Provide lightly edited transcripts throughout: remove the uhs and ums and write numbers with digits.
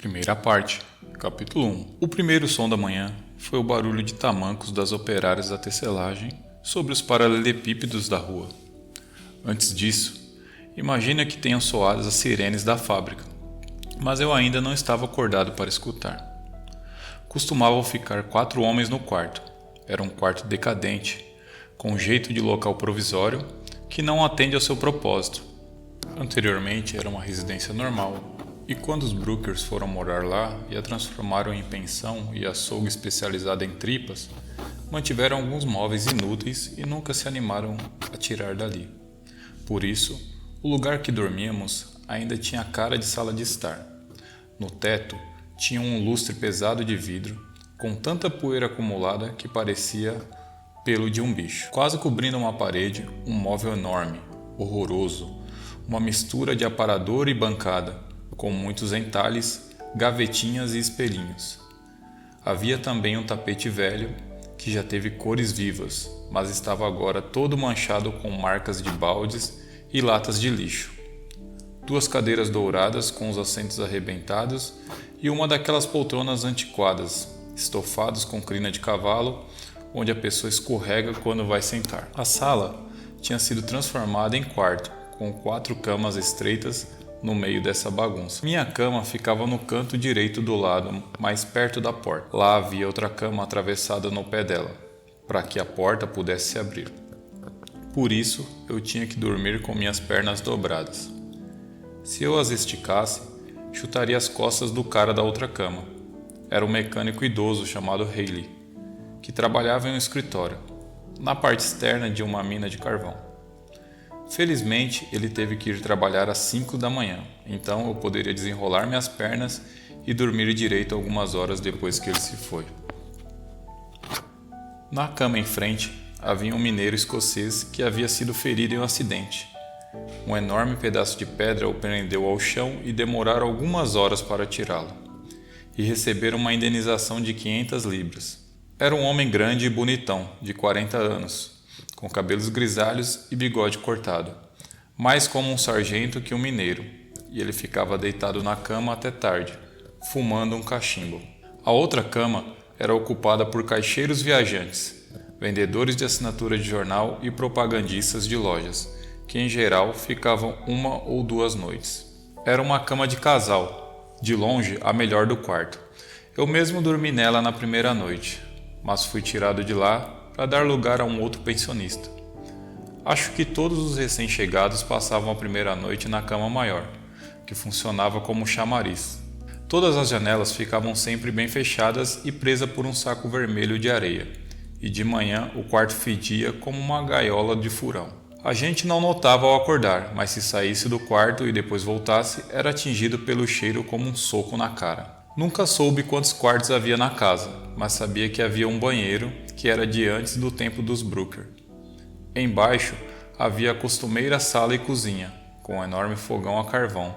Primeira parte, capítulo 1. O primeiro som da manhã foi o barulho de tamancos das operárias da tecelagem sobre os paralelepípedos da rua. Antes disso, imagina que tenham soado as sirenes da fábrica, mas eu ainda não estava acordado para escutar. Costumavam ficar 4 homens no quarto. Era um quarto decadente, com jeito de local provisório que não atende ao seu propósito. Anteriormente era uma residência normal, e quando os Brookers foram morar lá e a transformaram em pensão e açougue especializado em tripas, mantiveram alguns móveis inúteis e nunca se animaram a tirar dali. Por isso, o lugar que dormíamos ainda tinha cara de sala de estar. No teto tinha um lustre pesado de vidro, com tanta poeira acumulada que parecia pelo de um bicho. Quase cobrindo uma parede, um móvel enorme, horroroso, uma mistura de aparador e bancada, com muitos entalhes, gavetinhas e espelhinhos. Havia também um tapete velho, que já teve cores vivas, mas estava agora todo manchado com marcas de baldes e latas de lixo. 2 cadeiras douradas com os assentos arrebentados e uma daquelas poltronas antiquadas, estofados com crina de cavalo, onde a pessoa escorrega quando vai sentar. A sala tinha sido transformada em quarto, com 4 camas estreitas no meio dessa bagunça. Minha cama ficava no canto direito do lado, mais perto da porta. Lá havia outra cama atravessada no pé dela, para que a porta pudesse se abrir. Por isso, eu tinha que dormir com minhas pernas dobradas. Se eu as esticasse, chutaria as costas do cara da outra cama. Era um mecânico idoso chamado Haley, que trabalhava em um escritório, na parte externa de uma mina de carvão. Felizmente, ele teve que ir trabalhar às 5 da manhã, então eu poderia desenrolar minhas pernas e dormir direito algumas horas depois que ele se foi. Na cama em frente, havia um mineiro escocês que havia sido ferido em um acidente. Um enorme pedaço de pedra o prendeu ao chão e demoraram algumas horas para tirá-lo, e receberam uma indenização de 500 libras. Era um homem grande e bonitão, de 40 anos, com cabelos grisalhos e bigode cortado, mais como um sargento que um mineiro, e ele ficava deitado na cama até tarde, fumando um cachimbo. A outra cama era ocupada por caixeiros viajantes, vendedores de assinatura de jornal e propagandistas de lojas, que em geral ficavam 1 ou 2 noites. Era uma cama de casal, de longe a melhor do quarto. Eu mesmo dormi nela na primeira noite, mas fui tirado de lá para dar lugar a um outro pensionista. Acho que todos os recém-chegados passavam a primeira noite na cama maior, que funcionava como chamariz. Todas as janelas ficavam sempre bem fechadas e presas por um saco vermelho de areia, e de manhã o quarto fedia como uma gaiola de furão. A gente não notava ao acordar, mas se saísse do quarto e depois voltasse, era atingido pelo cheiro como um soco na cara. Nunca soube quantos quartos havia na casa, mas sabia que havia um banheiro, que era de antes do tempo dos Brooker. Embaixo havia a costumeira sala e cozinha, com um enorme fogão a carvão,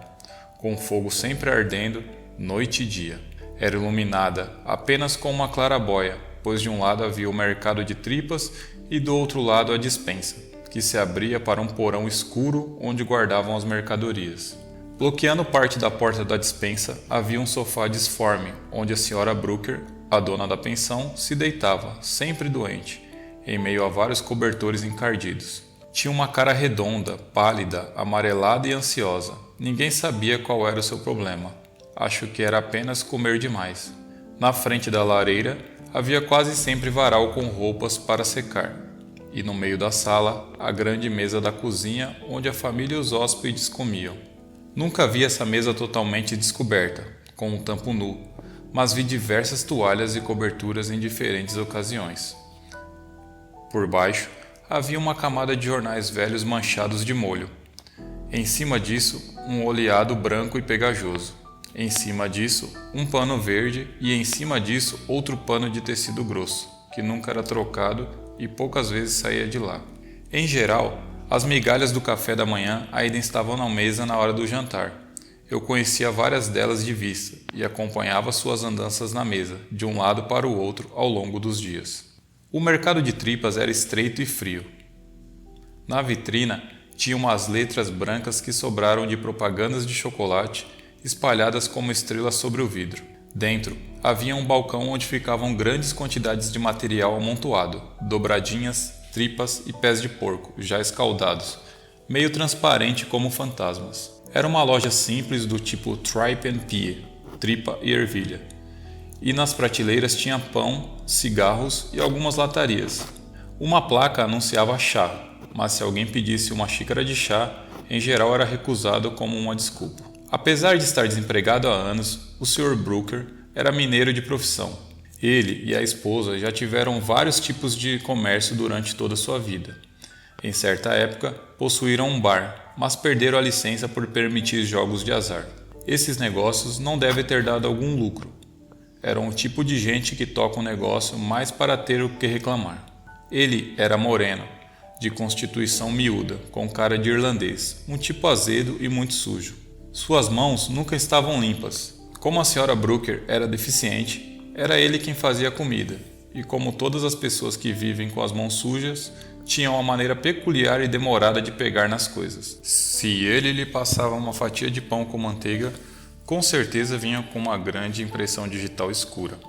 com o fogo sempre ardendo, noite e dia. Era iluminada apenas com uma clarabóia, pois de um lado havia o mercado de tripas e do outro lado a despensa, que se abria para um porão escuro onde guardavam as mercadorias. Bloqueando parte da porta da despensa havia um sofá disforme, onde a senhora Brooker, a dona da pensão, se deitava, sempre doente, em meio a vários cobertores encardidos. Tinha uma cara redonda, pálida, amarelada e ansiosa. Ninguém sabia qual era o seu problema. Acho que era apenas comer demais. Na frente da lareira havia quase sempre varal com roupas para secar. E no meio da sala, a grande mesa da cozinha, onde a família e os hóspedes comiam. Nunca vi essa mesa totalmente descoberta, com um tampo nu, mas vi diversas toalhas e coberturas em diferentes ocasiões. Por baixo, havia uma camada de jornais velhos manchados de molho. Em cima disso, um oleado branco e pegajoso. Em cima disso, um pano verde e em cima disso outro pano de tecido grosso, que nunca era trocado e poucas vezes saía de lá. Em geral, as migalhas do café da manhã ainda estavam na mesa na hora do jantar. Eu conhecia várias delas de vista e acompanhava suas andanças na mesa, de um lado para o outro ao longo dos dias. O mercado de tripas era estreito e frio. Na vitrina tinha umas letras brancas que sobraram de propagandas de chocolate espalhadas como estrelas sobre o vidro. Dentro, havia um balcão onde ficavam grandes quantidades de material amontoado, dobradinhas, tripas e pés de porco, já escaldados, meio transparente como fantasmas. Era uma loja simples do tipo tripe and pie, tripa e ervilha. E nas prateleiras tinha pão, cigarros e algumas latarias. Uma placa anunciava chá, mas se alguém pedisse uma xícara de chá, em geral era recusado como uma desculpa. Apesar de estar desempregado há anos, o Sr. Brooker era mineiro de profissão. Ele e a esposa já tiveram vários tipos de comércio durante toda a sua vida. Em certa época, possuíram um bar, mas perderam a licença por permitir jogos de azar. Esses negócios não devem ter dado algum lucro. Eram o tipo de gente que toca um negócio mais para ter o que reclamar. Ele era moreno, de constituição miúda, com cara de irlandês, um tipo azedo e muito sujo. Suas mãos nunca estavam limpas. Como a Sra. Brooker era deficiente, era ele quem fazia a comida, e como todas as pessoas que vivem com as mãos sujas, tinham uma maneira peculiar e demorada de pegar nas coisas. Se ele lhe passava uma fatia de pão com manteiga, com certeza vinha com uma grande impressão digital escura.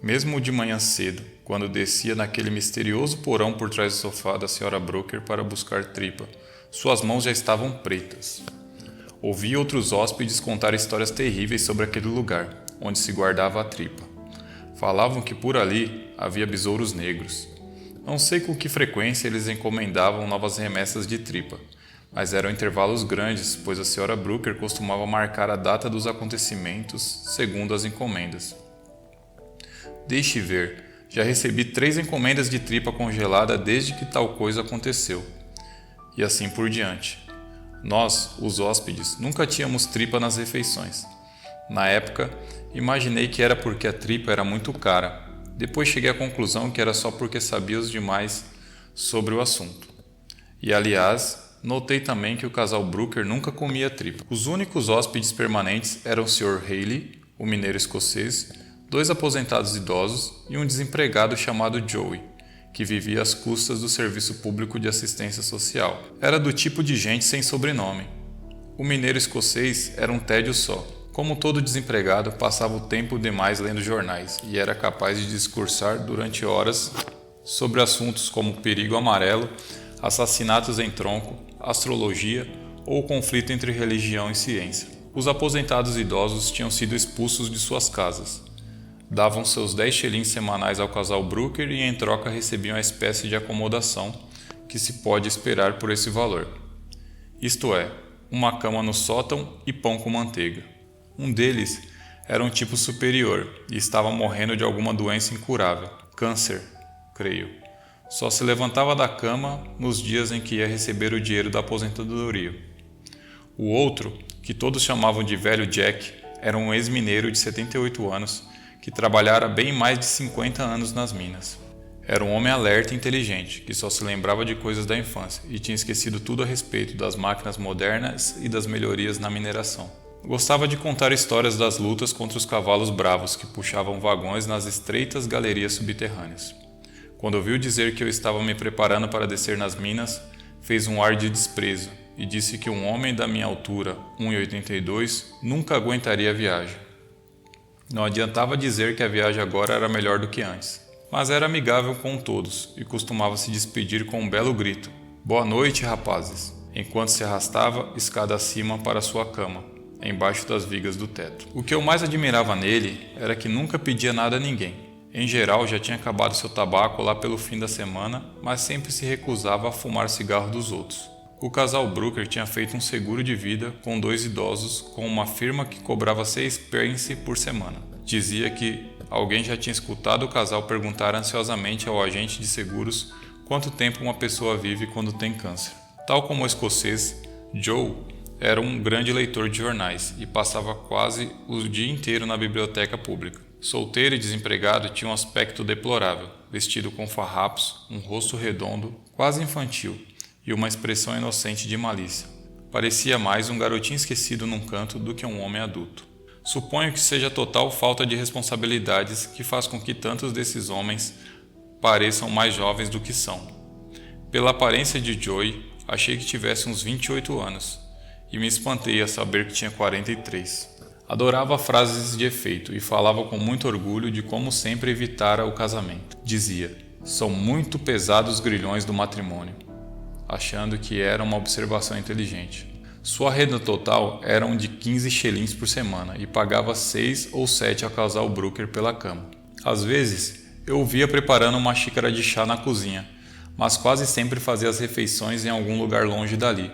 Mesmo de manhã cedo, quando descia naquele misterioso porão por trás do sofá da Sra. Brooker para buscar tripa, suas mãos já estavam pretas. Ouvi outros hóspedes contar histórias terríveis sobre aquele lugar, onde se guardava a tripa. Falavam que por ali havia besouros negros. Não sei com que frequência eles encomendavam novas remessas de tripa, mas eram intervalos grandes, pois a Sra. Brooker costumava marcar a data dos acontecimentos segundo as encomendas. Deixe ver, já recebi 3 encomendas de tripa congelada desde que tal coisa aconteceu. E assim por diante. Nós, os hóspedes, nunca tínhamos tripa nas refeições. Na época, imaginei que era porque a tripa era muito cara. Depois cheguei à conclusão que era só porque sabíamos demais sobre o assunto. E aliás, notei também que o casal Brooker nunca comia tripa. Os únicos hóspedes permanentes eram o Sr. Haley, o mineiro escocês, 2 aposentados idosos e um desempregado chamado Joey, que vivia às custas do Serviço Público de Assistência Social. Era do tipo de gente sem sobrenome. O mineiro escocês era um tédio só. Como todo desempregado, passava o tempo demais lendo jornais e era capaz de discursar durante horas sobre assuntos como perigo amarelo, assassinatos em tronco, astrologia ou o conflito entre religião e ciência. Os aposentados idosos tinham sido expulsos de suas casas. Davam seus 10 shillings semanais ao casal Brooker e em troca recebiam a espécie de acomodação que se pode esperar por esse valor. Isto é, uma cama no sótão e pão com manteiga. Um deles era um tipo superior e estava morrendo de alguma doença incurável, câncer, creio. Só se levantava da cama nos dias em que ia receber o dinheiro da aposentadoria. O outro, que todos chamavam de Velho Jack, era um ex-mineiro de 78 anos que trabalhara bem mais de 50 anos nas minas. Era um homem alerta e inteligente, que só se lembrava de coisas da infância e tinha esquecido tudo a respeito das máquinas modernas e das melhorias na mineração. Gostava de contar histórias das lutas contra os cavalos bravos que puxavam vagões nas estreitas galerias subterrâneas. Quando ouviu dizer que eu estava me preparando para descer nas minas, fez um ar de desprezo e disse que um homem da minha altura, 1,82, nunca aguentaria a viagem. Não adiantava dizer que a viagem agora era melhor do que antes, mas era amigável com todos e costumava se despedir com um belo grito: "Boa noite, rapazes!", enquanto se arrastava escada acima para sua cama, embaixo das vigas do teto. O que eu mais admirava nele era que nunca pedia nada a ninguém. Em geral, já tinha acabado seu tabaco lá pelo fim da semana, mas sempre se recusava a fumar cigarro dos outros. O casal Brooker tinha feito um seguro de vida com 2 idosos com uma firma que cobrava 6 pence por semana. Dizia que alguém já tinha escutado o casal perguntar ansiosamente ao agente de seguros quanto tempo uma pessoa vive quando tem câncer. Tal como o escocês, Joe era um grande leitor de jornais e passava quase o dia inteiro na biblioteca pública. Solteiro e desempregado, tinha um aspecto deplorável, vestido com farrapos, um rosto redondo, quase infantil, e uma expressão inocente de malícia. Parecia mais um garotinho esquecido num canto do que um homem adulto. Suponho que seja a total falta de responsabilidades que faz com que tantos desses homens pareçam mais jovens do que são. Pela aparência de Joey, achei que tivesse uns 28 anos, e me espantei a saber que tinha 43. Adorava frases de efeito e falava com muito orgulho de como sempre evitara o casamento. Dizia: "São muito pesados os grilhões do matrimônio", achando que era uma observação inteligente. Sua renda total eram de 15 shillings por semana e pagava 6 ou 7 ao casal Brooker pela cama. Às vezes, eu o via preparando uma xícara de chá na cozinha, mas quase sempre fazia as refeições em algum lugar longe dali.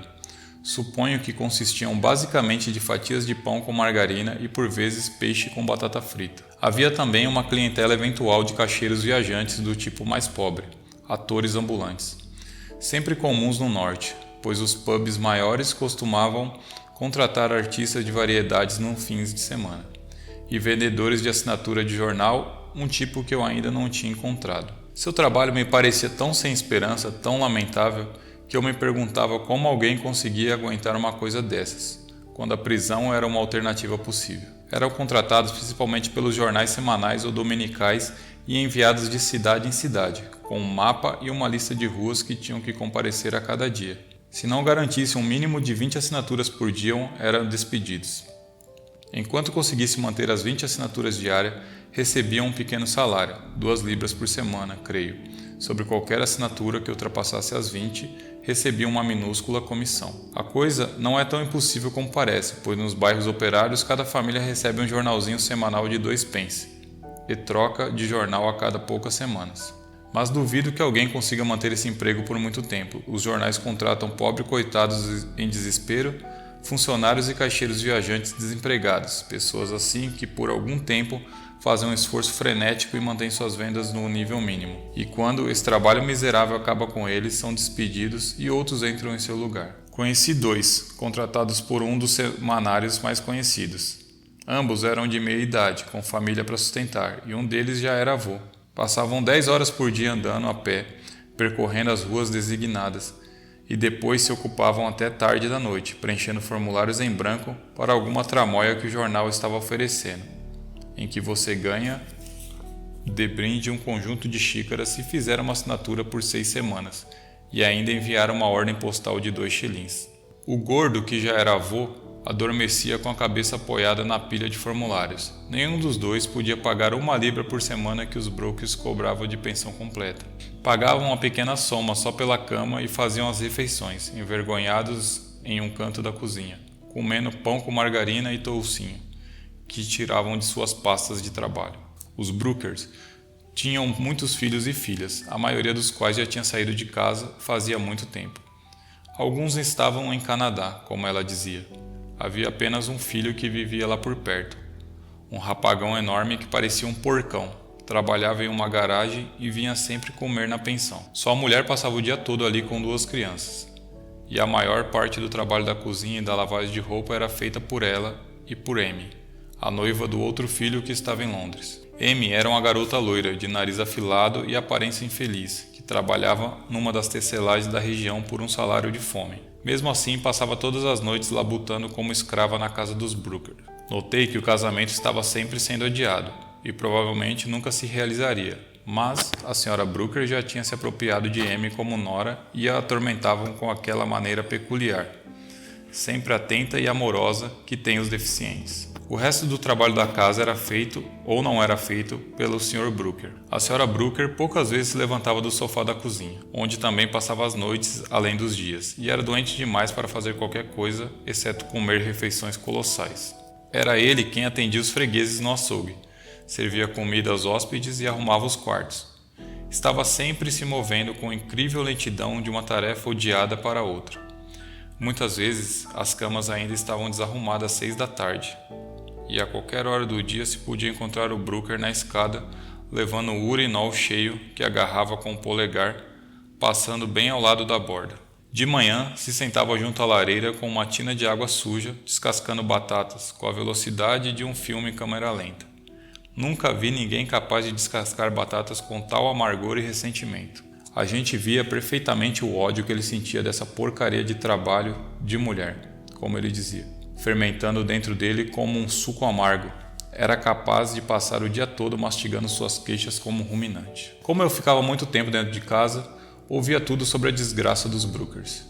Suponho que consistiam basicamente de fatias de pão com margarina e por vezes peixe com batata frita. Havia também uma clientela eventual de caixeiros viajantes do tipo mais pobre, atores ambulantes, sempre comuns no norte, pois os pubs maiores costumavam contratar artistas de variedades nos fins de semana, e vendedores de assinatura de jornal, um tipo que eu ainda não tinha encontrado. Seu trabalho me parecia tão sem esperança, tão lamentável, que eu me perguntava como alguém conseguia aguentar uma coisa dessas, quando a prisão era uma alternativa possível. Eram contratados principalmente pelos jornais semanais ou dominicais e enviados de cidade em cidade, com um mapa e uma lista de ruas que tinham que comparecer a cada dia. Se não garantisse um mínimo de 20 assinaturas por dia, eram despedidos. Enquanto conseguisse manter as 20 assinaturas diárias, recebia um pequeno salário, 2 libras por semana, creio. Sobre qualquer assinatura que ultrapassasse as 20, recebia uma minúscula comissão. A coisa não é tão impossível como parece, pois nos bairros operários cada família recebe um jornalzinho semanal de 2 pence, e troca de jornal a cada poucas semanas. Mas duvido que alguém consiga manter esse emprego por muito tempo. Os jornais contratam pobres coitados em desespero, funcionários e caixeiros viajantes desempregados, pessoas assim que por algum tempo fazem um esforço frenético e mantêm suas vendas no nível mínimo. E quando esse trabalho miserável acaba com eles, são despedidos e outros entram em seu lugar. Conheci 2, contratados por um dos semanários mais conhecidos. Ambos eram de meia idade, com família para sustentar, e um deles já era avô. Passavam 10 horas por dia andando a pé, percorrendo as ruas designadas, e depois se ocupavam até tarde da noite, preenchendo formulários em branco para alguma tramóia que o jornal estava oferecendo, em que você ganha de brinde um conjunto de xícaras se fizer uma assinatura por 6 semanas, e ainda enviar uma ordem postal de 2 shillings. O gordo, que já era avô, adormecia com a cabeça apoiada na pilha de formulários. Nenhum dos dois podia pagar 1 libra por semana que os brokers cobravam de pensão completa. Pagavam uma pequena soma só pela cama e faziam as refeições, envergonhados em um canto da cozinha, comendo pão com margarina e toucinho, que tiravam de suas pastas de trabalho. Os brokers tinham muitos filhos e filhas, a maioria dos quais já tinha saído de casa fazia muito tempo. Alguns estavam em Canadá, como ela dizia. Havia apenas um filho que vivia lá por perto. Um rapagão enorme que parecia um porcão. Trabalhava em uma garagem e vinha sempre comer na pensão. Sua mulher passava o dia todo ali com 2 crianças. E a maior parte do trabalho da cozinha e da lavagem de roupa era feita por ela e por Amy, a noiva do outro filho que estava em Londres. Amy era uma garota loira, de nariz afilado e aparência infeliz, que trabalhava numa das tecelagens da região por um salário de fome. Mesmo assim, passava todas as noites labutando como escrava na casa dos Brooker. Notei que o casamento estava sempre sendo adiado, e provavelmente nunca se realizaria, mas a senhora Brooker já tinha se apropriado de Amy como nora e a atormentavam com aquela maneira peculiar, sempre atenta e amorosa que tem os deficientes. O resto do trabalho da casa era feito, ou não era feito, pelo Sr. Brooker. A Sra. Brooker poucas vezes se levantava do sofá da cozinha, onde também passava as noites além dos dias, e era doente demais para fazer qualquer coisa, exceto comer refeições colossais. Era ele quem atendia os fregueses no açougue, servia comida aos hóspedes e arrumava os quartos. Estava sempre se movendo com incrível lentidão de uma tarefa odiada para outra. Muitas vezes, as camas ainda estavam desarrumadas às 6 da tarde. E a qualquer hora do dia se podia encontrar o Brooker na escada, levando o urinol cheio que agarrava com o polegar, passando bem ao lado da borda. De manhã, se sentava junto à lareira com uma tina de água suja, descascando batatas, com a velocidade de um filme em câmera lenta. Nunca vi ninguém capaz de descascar batatas com tal amargor e ressentimento. A gente via perfeitamente o ódio que ele sentia dessa porcaria de trabalho de mulher, como ele dizia, fermentando dentro dele como um suco amargo. Era capaz de passar o dia todo mastigando suas queixas como um ruminante. Como eu ficava muito tempo dentro de casa, ouvia tudo sobre a desgraça dos Brookers.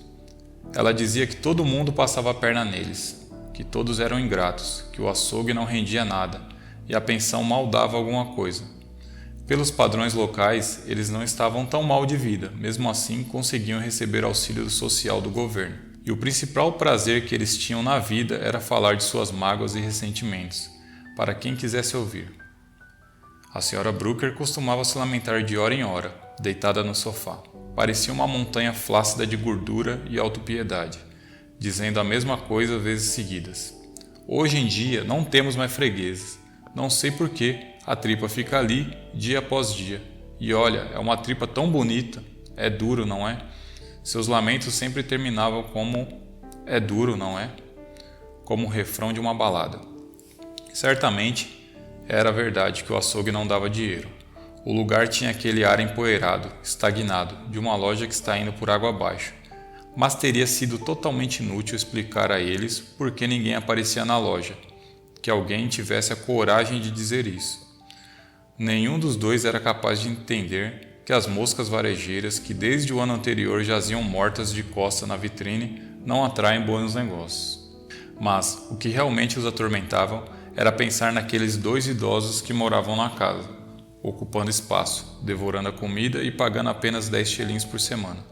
Ela dizia que todo mundo passava a perna neles. que todos eram ingratos, que o açougue não rendia nada e a pensão mal dava alguma coisa. Pelos padrões locais, eles não estavam tão mal de vida, mesmo assim conseguiam receber auxílio social do governo. E o principal prazer que eles tinham na vida era falar de suas mágoas e ressentimentos, para quem quisesse ouvir. A Sra. Brooker costumava se lamentar de hora em hora, deitada no sofá. Parecia uma montanha flácida de gordura e autopiedade, dizendo a mesma coisa vezes seguidas. Hoje em dia não temos mais fregueses. Não sei por que a tripa fica ali dia após dia. E olha, é uma tripa tão bonita. É duro, não é? Seus lamentos sempre terminavam como "é duro, não é?", como o refrão de uma balada. Certamente era verdade que o açougue não dava dinheiro. O lugar tinha aquele ar empoeirado, estagnado, de uma loja que está indo por água abaixo. Mas teria sido totalmente inútil explicar a eles por que ninguém aparecia na loja, que alguém tivesse a coragem de dizer isso. Nenhum dos dois era capaz de entender que as moscas varejeiras que desde o ano anterior jaziam mortas de costa na vitrine não atraem bons negócios. Mas o que realmente os atormentava era pensar naqueles 2 idosos que moravam na casa, ocupando espaço, devorando a comida e pagando apenas 10 shillings por semana.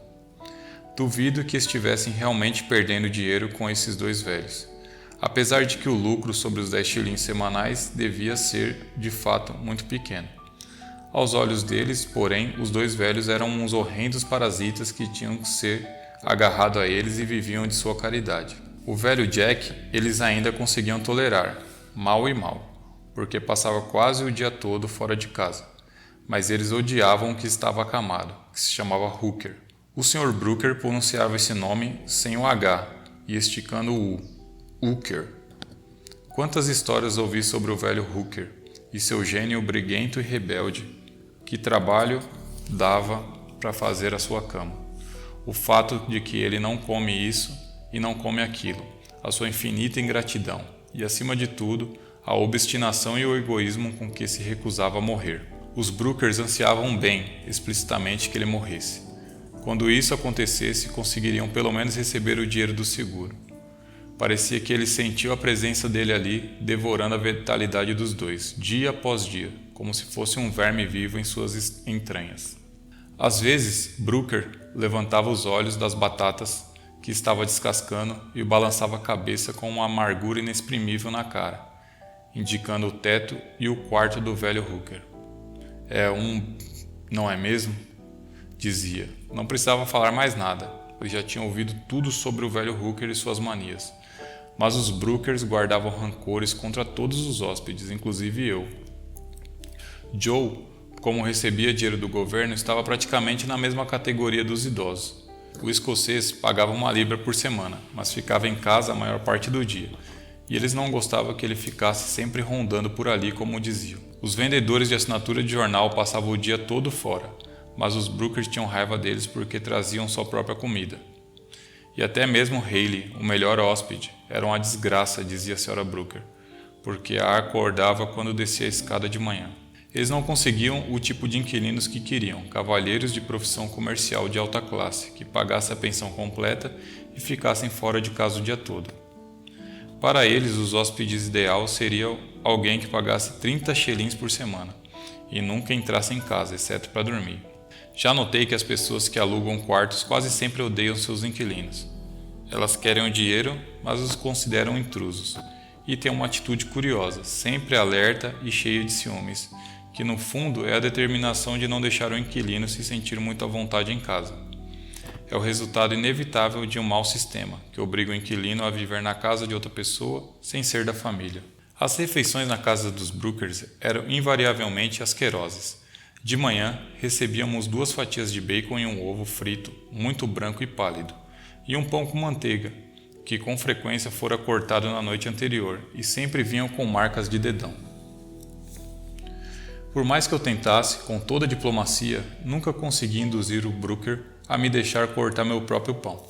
Duvido que estivessem realmente perdendo dinheiro com esses 2 velhos, apesar de que o lucro sobre os 10 shillings semanais devia ser, de fato, muito pequeno. Aos olhos deles, porém, os 2 velhos eram uns horrendos parasitas que tinham que ser agarrado a eles e viviam de sua caridade. O velho Jack eles ainda conseguiam tolerar, mal e mal, porque passava quase o dia todo fora de casa, mas eles odiavam o que estava acamado, que se chamava Hooker. O Sr. Brooker pronunciava esse nome sem o H e esticando o U. Hooker. Quantas histórias ouvi sobre o velho Hooker e seu gênio briguento e rebelde, que trabalho dava para fazer a sua cama. O fato de que ele não come isso e não come aquilo, a sua infinita ingratidão e, acima de tudo, a obstinação e o egoísmo com que se recusava a morrer. Os Brookers ansiavam bem, explicitamente, que ele morresse. Quando isso acontecesse, conseguiriam pelo menos receber o dinheiro do seguro. Parecia que ele sentiu a presença dele ali, devorando a vitalidade dos dois, dia após dia, como se fosse um verme vivo em suas entranhas. Às vezes, Brooker levantava os olhos das batatas que estava descascando e balançava a cabeça com uma amargura inexprimível na cara, indicando o teto e o quarto do velho Hooker. Não é mesmo? Dizia. Não precisava falar mais nada, pois já tinham ouvido tudo sobre o velho Hooker e suas manias. Mas os Brookers guardavam rancores contra todos os hóspedes, inclusive eu. Joe, como recebia dinheiro do governo, estava praticamente na mesma categoria dos idosos. O escocês pagava 1 libra por semana, mas ficava em casa a maior parte do dia, e eles não gostavam que ele ficasse sempre rondando por ali, como diziam. Os vendedores de assinatura de jornal passavam o dia todo fora, mas os Brookers tinham raiva deles porque traziam sua própria comida. E até mesmo Haley, o melhor hóspede, era uma desgraça, dizia a Sra. Brooker, porque a acordava quando descia a escada de manhã. Eles não conseguiam o tipo de inquilinos que queriam, cavalheiros de profissão comercial de alta classe, que pagassem a pensão completa e ficassem fora de casa o dia todo. Para eles, os hóspedes ideal seriam alguém que pagasse 30 shillings por semana e nunca entrasse em casa, exceto para dormir. Já notei que as pessoas que alugam quartos quase sempre odeiam seus inquilinos. Elas querem o dinheiro, mas os consideram intrusos. E têm uma atitude curiosa, sempre alerta e cheia de ciúmes, que no fundo é a determinação de não deixar o inquilino se sentir muito à vontade em casa. É o resultado inevitável de um mau sistema, que obriga o inquilino a viver na casa de outra pessoa sem ser da família. As refeições na casa dos Brookers eram invariavelmente asquerosas. De manhã, recebíamos 2 fatias de bacon e um ovo frito, muito branco e pálido, e um pão com manteiga, que com frequência fora cortado na noite anterior e sempre vinham com marcas de dedão. Por mais que eu tentasse, com toda a diplomacia, nunca consegui induzir o Brooker a me deixar cortar meu próprio pão.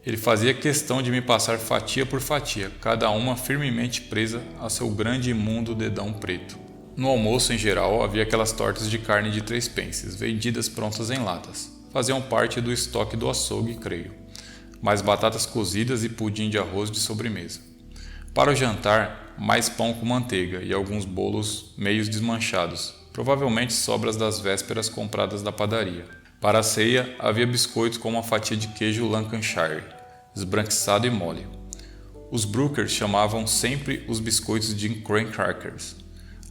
Ele fazia questão de me passar fatia por fatia, cada uma firmemente presa a seu grande e imundo dedão preto. No almoço, em geral, havia aquelas tortas de carne de 3 pences, vendidas prontas em latas. Faziam parte do estoque do açougue, creio. Mais batatas cozidas e pudim de arroz de sobremesa. Para o jantar, mais pão com manteiga e alguns bolos meio desmanchados, provavelmente sobras das vésperas compradas da padaria. Para a ceia, havia biscoitos com uma fatia de queijo Lancashire, esbranquiçado e mole. Os Brookers chamavam sempre os biscoitos de cream crackers.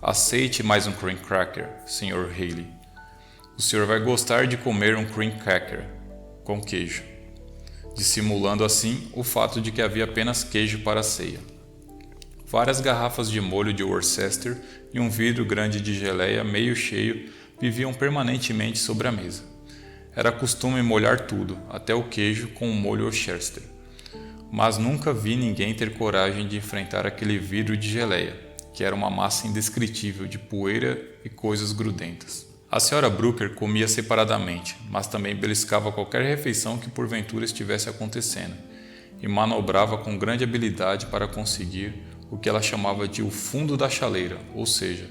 Aceite mais um cream cracker, Sr. Haley. O senhor vai gostar de comer um cream cracker com queijo, dissimulando assim o fato de que havia apenas queijo para a ceia. Várias garrafas de molho de Worcester e um vidro grande de geleia meio cheio viviam permanentemente sobre a mesa. Era costume molhar tudo, até o queijo, com o molho Worcester. Mas nunca vi ninguém ter coragem de enfrentar aquele vidro de geleia, que era uma massa indescritível de poeira e coisas grudentas. A Sra. Brooker comia separadamente, mas também beliscava qualquer refeição que porventura estivesse acontecendo, e manobrava com grande habilidade para conseguir o que ela chamava de o fundo da chaleira, ou seja,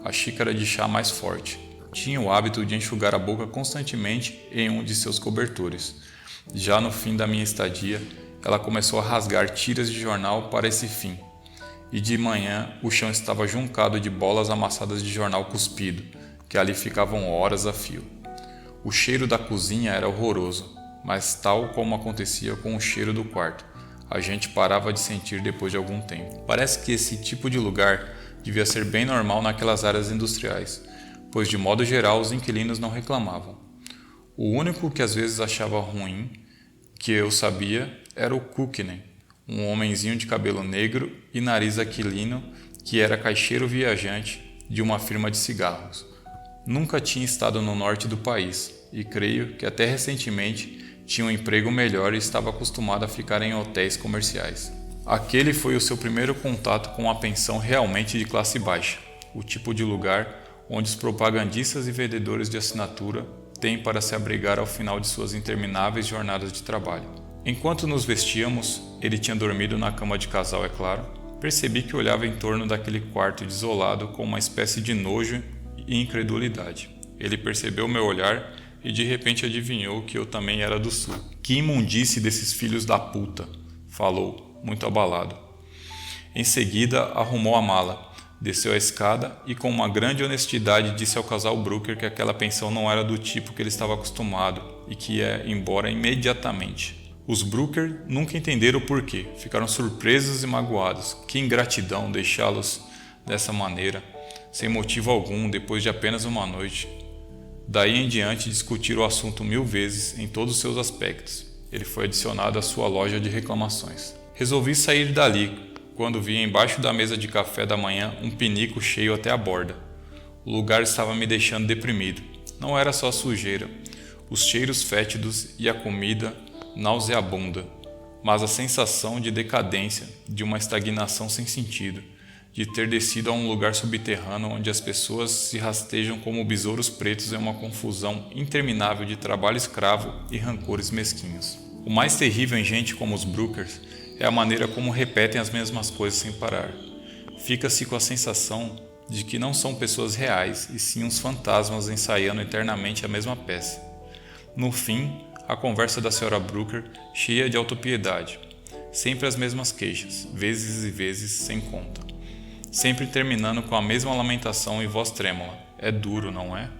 a xícara de chá mais forte. Tinha o hábito de enxugar a boca constantemente em um de seus cobertores. Já no fim da minha estadia, ela começou a rasgar tiras de jornal para esse fim, e de manhã o chão estava juncado de bolas amassadas de jornal cuspido, que ali ficavam horas a fio. O cheiro da cozinha era horroroso, mas tal como acontecia com o cheiro do quarto, a gente parava de sentir depois de algum tempo. Parece que esse tipo de lugar devia ser bem normal naquelas áreas industriais, pois de modo geral os inquilinos não reclamavam. O único que às vezes achava ruim, que eu sabia, era o Cookney, um homenzinho de cabelo negro e nariz aquilino que era caixeiro viajante de uma firma de cigarros. Nunca tinha estado no norte do país e creio que até recentemente tinha um emprego melhor e estava acostumado a ficar em hotéis comerciais. Aquele foi o seu primeiro contato com a pensão realmente de classe baixa, o tipo de lugar onde os propagandistas e vendedores de assinatura têm para se abrigar ao final de suas intermináveis jornadas de trabalho. Enquanto nos vestíamos, ele tinha dormido na cama de casal, é claro, percebi que olhava em torno daquele quarto desolado com uma espécie de nojo e incredulidade. Ele percebeu meu olhar e de repente adivinhou que eu também era do sul. Que imundície desses filhos da puta, falou, muito abalado. Em seguida, arrumou a mala, desceu a escada e com uma grande honestidade disse ao casal Brooker que aquela pensão não era do tipo que ele estava acostumado e que ia embora imediatamente. Os Brooker nunca entenderam o porquê, ficaram surpresos e magoados. Que ingratidão deixá-los dessa maneira, sem motivo algum, depois de apenas uma noite. Daí em diante discutiram o assunto 1000 vezes em todos os seus aspectos. Ele foi adicionado à sua loja de reclamações. Resolvi sair dali, quando vi embaixo da mesa de café da manhã um pinico cheio até a borda. O lugar estava me deixando deprimido. Não era só a sujeira, os cheiros fétidos e a comida nauseabunda, mas a sensação de decadência, de uma estagnação sem sentido, de ter descido a um lugar subterrâneo onde as pessoas se rastejam como besouros pretos em uma confusão interminável de trabalho escravo e rancores mesquinhos. O mais terrível em gente como os Brookers é a maneira como repetem as mesmas coisas sem parar. Fica-se com a sensação de que não são pessoas reais, e sim uns fantasmas ensaiando eternamente a mesma peça. No fim, a conversa da Sra. Brooker, cheia de autopiedade. Sempre as mesmas queixas, vezes e vezes sem conta. Sempre terminando com a mesma lamentação e voz trêmula. É duro, não é?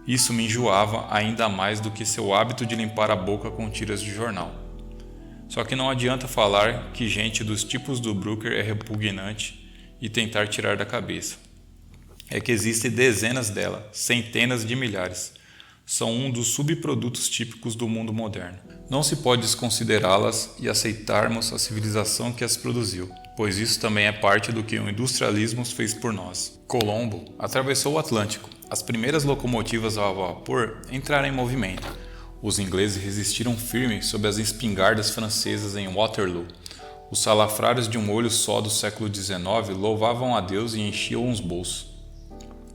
Isso me enjoava ainda mais do que seu hábito de limpar a boca com tiras de jornal. Só que não adianta falar que gente dos tipos do Brooker é repugnante e tentar tirar da cabeça. É que existem dezenas dela, centenas de milhares. São um dos subprodutos típicos do mundo moderno. Não se pode desconsiderá-las e aceitarmos a civilização que as produziu, pois isso também é parte do que o industrialismo fez por nós. Colombo atravessou o Atlântico. As primeiras locomotivas a vapor entraram em movimento. Os ingleses resistiram firme sob as espingardas francesas em Waterloo. Os salafrários de um olho só do século XIX louvavam a Deus e enchiam os bolsos.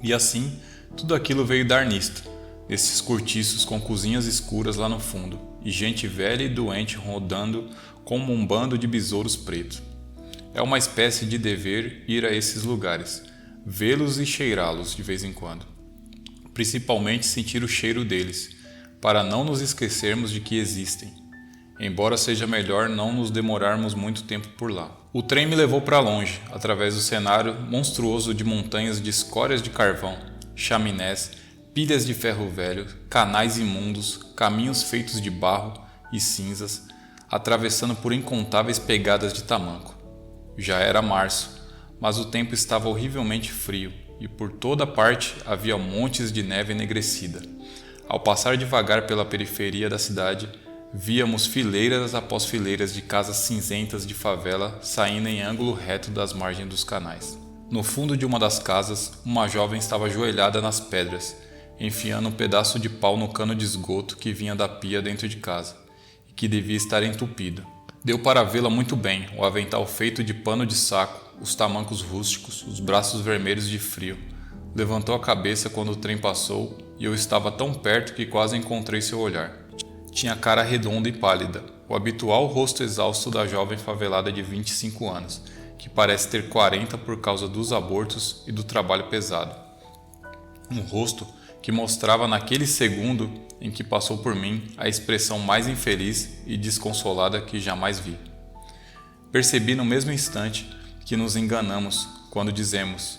E assim, tudo aquilo veio dar nisto. Desses cortiços com cozinhas escuras lá no fundo, e gente velha e doente rodando como um bando de besouros pretos. É uma espécie de dever ir a esses lugares, vê-los e cheirá-los de vez em quando. Principalmente sentir o cheiro deles, para não nos esquecermos de que existem. embora seja melhor não nos demorarmos muito tempo por lá. O trem me levou para longe, através do cenário monstruoso de montanhas de escórias de carvão, chaminés, pilhas de ferro velho, canais imundos, caminhos feitos de barro e cinzas, atravessando por incontáveis pegadas de tamanco. Já era março, mas o tempo estava horrivelmente frio e por toda parte havia montes de neve enegrecida. Ao passar devagar pela periferia da cidade, víamos fileiras após fileiras de casas cinzentas de favela saindo em ângulo reto das margens dos canais. No fundo de uma das casas, uma jovem estava ajoelhada nas pedras, enfiando um pedaço de pau no cano de esgoto que vinha da pia dentro de casa, e que devia estar entupido. Deu para vê-la muito bem, o avental feito de pano de saco, os tamancos rústicos, os braços vermelhos de frio. Levantou a cabeça quando o trem passou e eu estava tão perto que quase encontrei seu olhar. Tinha a cara redonda e pálida, o habitual rosto exausto da jovem favelada de 25 anos, que parece ter 40 por causa dos abortos e do trabalho pesado. Um rosto que mostrava naquele segundo em que passou por mim a expressão mais infeliz e desconsolada que jamais vi. Percebi no mesmo instante que nos enganamos quando dizemos: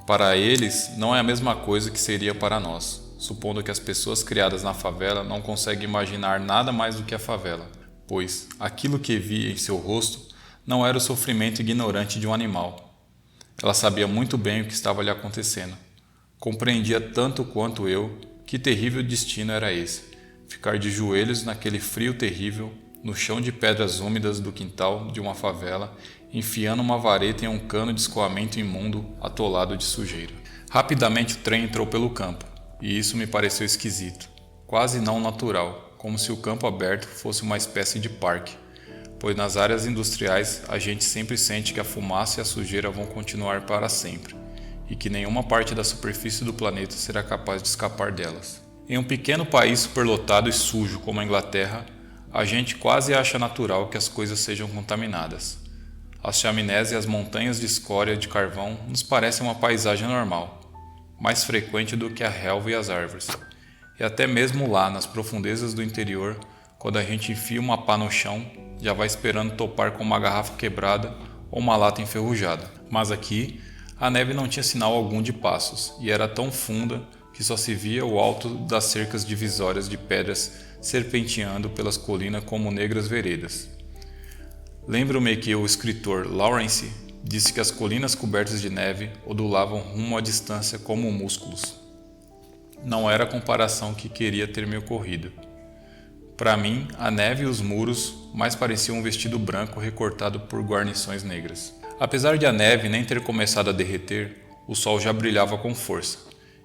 para eles não é a mesma coisa que seria para nós, supondo que as pessoas criadas na favela não conseguem imaginar nada mais do que a favela, pois aquilo que vi em seu rosto não era o sofrimento ignorante de um animal. Ela sabia muito bem o que estava lhe acontecendo. Compreendia tanto quanto eu que terrível destino era esse: ficar de joelhos naquele frio terrível, no chão de pedras úmidas do quintal de uma favela, enfiando uma vareta em um cano de escoamento imundo atolado de sujeira. Rapidamente o trem entrou pelo campo, e isso me pareceu esquisito, quase não natural, como se o campo aberto fosse uma espécie de parque, pois nas áreas industriais a gente sempre sente que a fumaça e a sujeira vão continuar para sempre, e que nenhuma parte da superfície do planeta será capaz de escapar delas. Em um pequeno país superlotado e sujo como a Inglaterra, a gente quase acha natural que as coisas sejam contaminadas. As chaminés e as montanhas de escória de carvão nos parecem uma paisagem normal, mais frequente do que a relva e as árvores. E até mesmo lá, nas profundezas do interior, quando a gente enfia uma pá no chão, já vai esperando topar com uma garrafa quebrada ou uma lata enferrujada. Mas aqui, a neve não tinha sinal algum de passos, e era tão funda que só se via o alto das cercas divisórias de pedras serpenteando pelas colinas como negras veredas. Lembro-me que o escritor Lawrence disse que as colinas cobertas de neve ondulavam rumo à distância como músculos. Não era a comparação que queria ter me ocorrido. Para mim, a neve e os muros mais pareciam um vestido branco recortado por guarnições negras. Apesar de a neve nem ter começado a derreter, o sol já brilhava com força,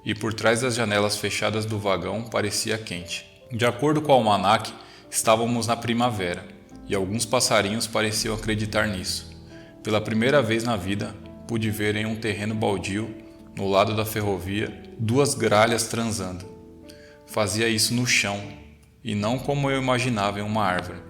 e por trás das janelas fechadas do vagão parecia quente. De acordo com o almanaque, estávamos na primavera, e alguns passarinhos pareciam acreditar nisso. Pela primeira vez na vida, pude ver em um terreno baldio, no lado da ferrovia, duas gralhas transando. Fazia isso no chão, e não como eu imaginava em uma árvore.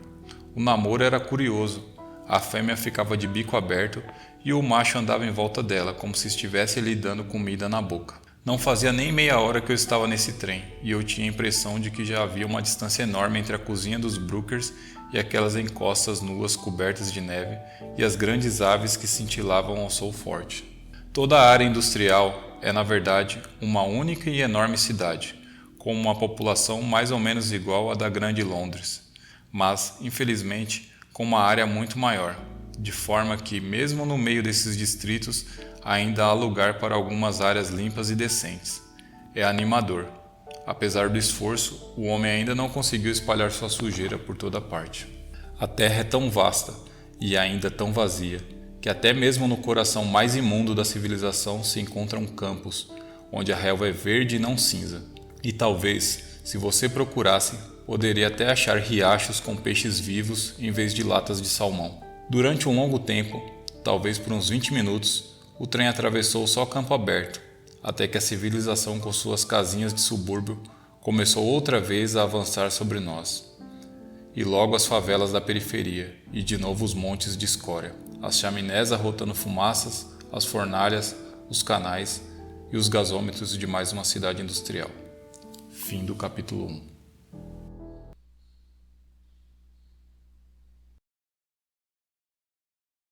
O namoro era curioso. A fêmea ficava de bico aberto e o macho andava em volta dela, como se estivesse lhe dando comida na boca. Não fazia nem meia hora que eu estava nesse trem, e eu tinha a impressão de que já havia uma distância enorme entre a cozinha dos Brookers e aquelas encostas nuas cobertas de neve e as grandes aves que cintilavam ao sol forte. Toda a área industrial é, na verdade, uma única e enorme cidade, com uma população mais ou menos igual à da Grande Londres, mas, infelizmente, com uma área muito maior, de forma que, mesmo no meio desses distritos, ainda há lugar para algumas áreas limpas e decentes. É animador. Apesar do esforço, o homem ainda não conseguiu espalhar sua sujeira por toda parte. A terra é tão vasta e ainda tão vazia, que até mesmo no coração mais imundo da civilização se encontram campos, onde a relva é verde e não cinza. E talvez, se você procurasse, poderia até achar riachos com peixes vivos em vez de latas de salmão. Durante um longo tempo, talvez por uns 20 minutos, o trem atravessou só campo aberto, até que a civilização com suas casinhas de subúrbio começou outra vez a avançar sobre nós. E logo as favelas da periferia, e de novo os montes de escória, as chaminés arrotando fumaças, as fornalhas, os canais e os gasômetros de mais uma cidade industrial. Fim do capítulo 1.